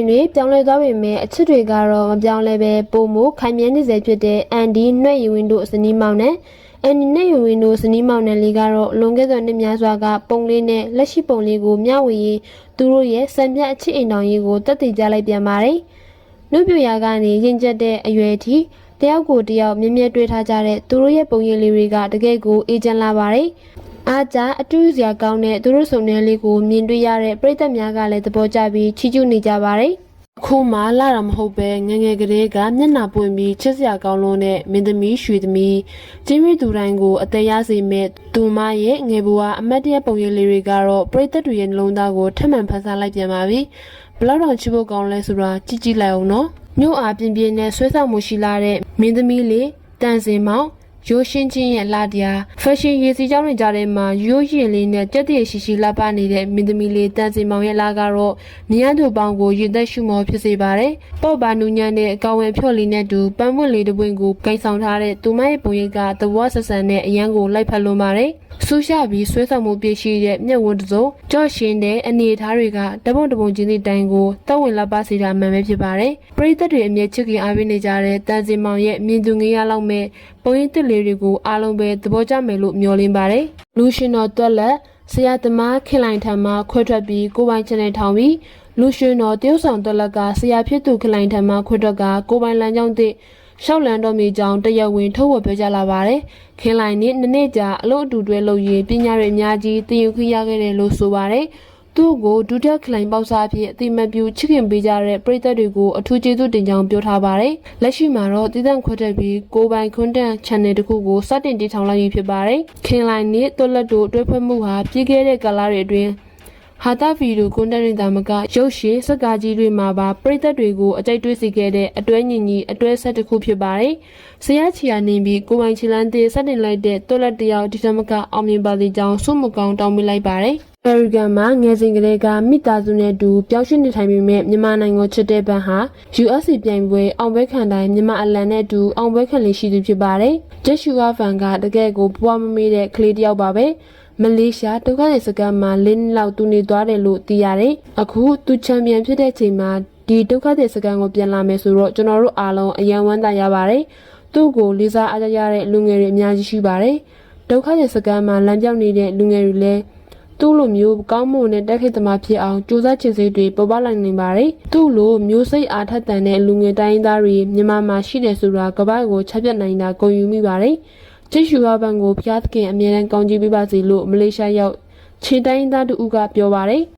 တွေပြောင်းလဲသွားပေမဲ့အချစ်တွေကတော့မပြောင်းလဲပဲပုံမှုခိုင်မြဲနေစေဖြစ်တဲ့အန်ဒီနှွဲ့ယူဝင်းတို့ဇနီးမောင်နဲ့အန်ဒီနှွဲ့ယူဝင်းတို့ဇနီးမောင်နဲ့လေးကတော့လွန်ခဲ့သောနှစ်များစွာကပုံလေးနဲ့လက်ရှိပုံလေးကိုမျှဝေရင်သူတို့ရဲ့စံပြအချစ်အိမ်တော်ကြီးကိုတက်တည်ကြလိုက်ပြန်ပါတယ်။နှုတ်ပြရာကနေရင်ကျက်တဲ့အရွယ်အထိတယောက်ကိုတယောက်မြဲမြဲတွေ့ထားကြတဲ့သူတို့ရဲ့ပုံရိပ်လေးတွေကတကယ်ကိုအေးချမ်းလာပါတယ်။အားကြအတူစရာကောင်းတဲ့သူတို့စုံတဲ့လေးကိုမြင်တွေ့ရတဲ့ပရိသတ်များကလည်းသဘောကျပြီးချီးကျူးနေကြပါတယ်။အခုမှလာတာမဟုတ်ပဲငငယ်ကလေးကမျက်နှာပွင့်ပြီးချစ်စရာကောင်းလို့နဲ့မင်းသမီးရွှေသမီးကျင်းရသူတိုင်းကိုအသေးရစေမဲ့သူမရဲ့ငယ်ဘဝအမတ်တရပုံရိပ်လေးတွေကတော့ပရိသတ်တွေရဲ့နှလုံးသားကိုထပ်မံဖန်ဆားလိုက်ပြန်ပါပြီ။ဘလောက်တောင်ချစ်ဖို့ကောင်းလဲဆိုတာကြည့်ကြည့်လိုက်အောင်နော်။မြို့အားပြင်းပြင်းနဲ့ဆွဲဆောင်မှုရှိလာတဲ့မင်းသမီးလေးတန်စင်မောင်ရိုးရှင်းချင်းရဲ့လာတရားဖက်ရှင်ရေးစီကြောင်းတွေကြားထဲမှာရိုးရင်လေးနဲ့ကြက်တည်းရှိရှိလှပနေတဲ့မင်းသမီးလေးတန်စင်မောင်ရဲ့လာကတော့နေရသူပေါင်းကိုရင်သက်ရှုမောဖြစ်စေပါတယ်။ပေါ့ပါနူညံ့တဲ့အကောင်ဝင်ဖြော့လေးနဲ့တူပန်းပွင့်လေးတစ်ပွင့်ကိုကိန်းဆောင်ထားတဲ့သူမရဲ့ပုံရိပ်ကသဘောဆဆန်နဲ့အရန်ကိုလိုက်ဖက်လွန်ပါတယ်။ဆူရှာပြီးဆွဲဆောင်မှုပြည့်ရှိတဲ့မျက်ဝန်းတစုံကြော့ရှင်းတဲ့အနေအထားတွေကတပုံတပုံချင်းစီတိုင်းကိုတောက်ဝင်လှပစေတာမှန်ပဲဖြစ်ပါတယ်။ပရိသတ်တွေအမြဲချစ်ခင်အားပေးနေကြတဲ့တန်စင်မောင်ရဲ့မြင်သူငေးရလောက်မဲ့ပုံရိပ်တစ်လေးတွေကိုအားလုံးပဲသဘောကျမယ်လို့မျှော်လင့်ပါတယ်။လူရှင်တော်တွက်လက်ဆရာသမားခင်လိုင်ထံမှခွဲထွက်ပြီးကိုပိုင်ချန်နယ်ထောင်ပြီးလူရှင်တော်တရုတ်ဆောင်တွက်လက်ကဆရာဖြစ်သူခင်လိုင်ထံမှခွဲထွက်ကကိုပိုင်လမ်းကြောင်းသစ်ရှောက်လန်းတော်မီကြောင်တရက်ဝင်ထုတ်ဝေပြောကြလာပါတယ်။ခင်လိုင်နဲ့နှစ်နှစ်ကြာအလို့အတူတွဲလုပ်ရင်းပညာတွေအများကြီးသင်ယူခွင့်ရခဲ့တယ်လို့ဆိုပါတယ်။သူ့ကိုဒုတိယခင်လိုင်ပေါက်စားအဖြစ်အတိမတ်ပြုချစ်ခင်ပေးကြတဲ့ပရိသတ်တွေကိုအထူးကျေးဇူးတင်ကြောင်းပြောထားပါတယ်။လက်ရှိမှာတော့တည်တံ့ခွဲထွက်ပြီးကိုပိုင်ခွန်းတန် channel တစ်ခုကိုစတင်တည်ထောင်လိုက်ပြီးဖြစ်ပါတယ်။ခင်လိုင်နဲ့တွက်လက်တို့တွဲဖက်မှုဟာပြည်ခဲ့တဲ့ကာလတွေအတွင်းဟာတာဗီဒီယိုကွန်တက်ရင်သာမကရုပ်ရှင်စကားကြီးတွေမှာပါပရိသတ်တွေကိုအကြိုက်တွေးစေခဲ့တဲ့အတွဲညီညီအတွဲဆက်တစ်ခုဖြစ်ပါတယ်။ဆရာချီယာနေပြီးကိုပိုင်ချီလန်းသေးစတင်လိုက်တဲ့တွက်လက်တယောက်ဒီသမကအောင်မြင်ပါစေကြောင်းဆုမကောင်းတောင်းပေးလိုက်ပါတယ်။အမေရိကန်မှာငယ်စဉ်ကလေးကမိသားစုနဲ့တူပြောင်းရွှေ့နေထိုင်ပေမဲ့မြန်မာနိုင်ငံချစ်တဲ့ဘန်ဟာ USA ပြိုင်ပွဲအောင်ပွဲခံတိုင်းမြန်မာအလံနဲ့တူအောင်ပွဲခံလေးရှိသူဖြစ်ပါတယ်။ဂျက်ရှူအာဖန်ကတကယ်ကိုဘွားမမေးတဲ့ကလေးတစ်ယောက်ပါပဲ။မလေးရှားဒုက္ခသည်စခန်းမှာ၄နှစ်လောက်သူနေသွားတယ်လို့သိရတယ်။အခုသူချန်ပီယံဖြစ်တဲ့ချိန်မှာဒီဒုက္ခသည်စခန်းကိုပြန်လာမယ်ဆိုတော့ကျွန်တော်တို့အားလုံးအယံဝမ်းသာရပါတယ်။သူ့ကိုလေးစားအားကြရတဲ့လူငယ်တွေအများကြီးရှိပါတယ်။ဒုက္ခသည်စခန်းမှာလမ်းပြောင်းနေတဲ့လူငယ်တွေလည်းသူ့လိုမျိုးကောင်းမွန်တဲ့တက်ခိတ်သမားဖြစ်အောင်ကြိုးစားချင်စိတ်တွေပေါ်ပေါက်လာနိုင်ပါတယ်။သူ့လိုမျိုးစိတ်အားထက်သန်တဲ့လူငယ်တိုင်းသားတွေမြန်မာမှာရှိတယ်ဆိုတာကမ္ဘာကိုချပြတ်နိုင်တာဂုဏ်ယူမိပါတယ်။ချစ်ရှူရပန်ကိုဖျားသခင်အမြဲတမ်းကောင်းချီးပေးပါစေလို့မလေးရှားရောက်ခြေတိုင်းသားတူကပြောပါတယ်။